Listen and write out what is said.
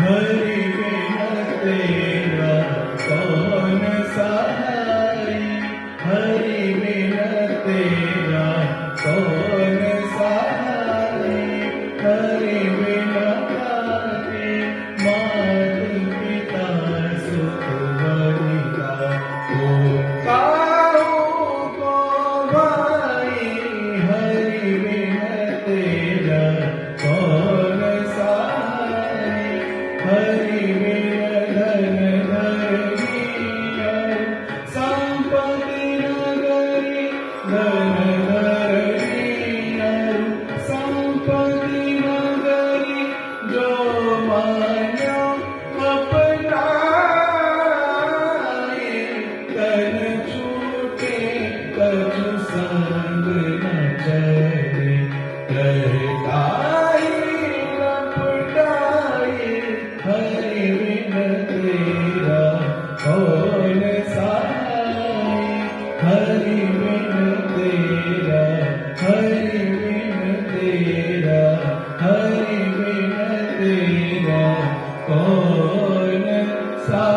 हरि बिन तेरा कौन सहाय, हरि बिन तेरा कौन सहाय, हरि बिन ताके मात पिता सुख वरिता, को काहू को भाई, हरि बिन तेरा कौन सहाय, हरि बिन धन धरनिया, संपत्ति नगरी धन धरनिया, संपत्ति नगरी जो मान्यो अपनाए, तन छूटे कछु संग न चले, कहताई न पुटाए, हरि बिन तेरा कौन सहाय, हरि बिन तेरा, हरि बिन तेरा, हरि बिन तेरा कौन सहाय।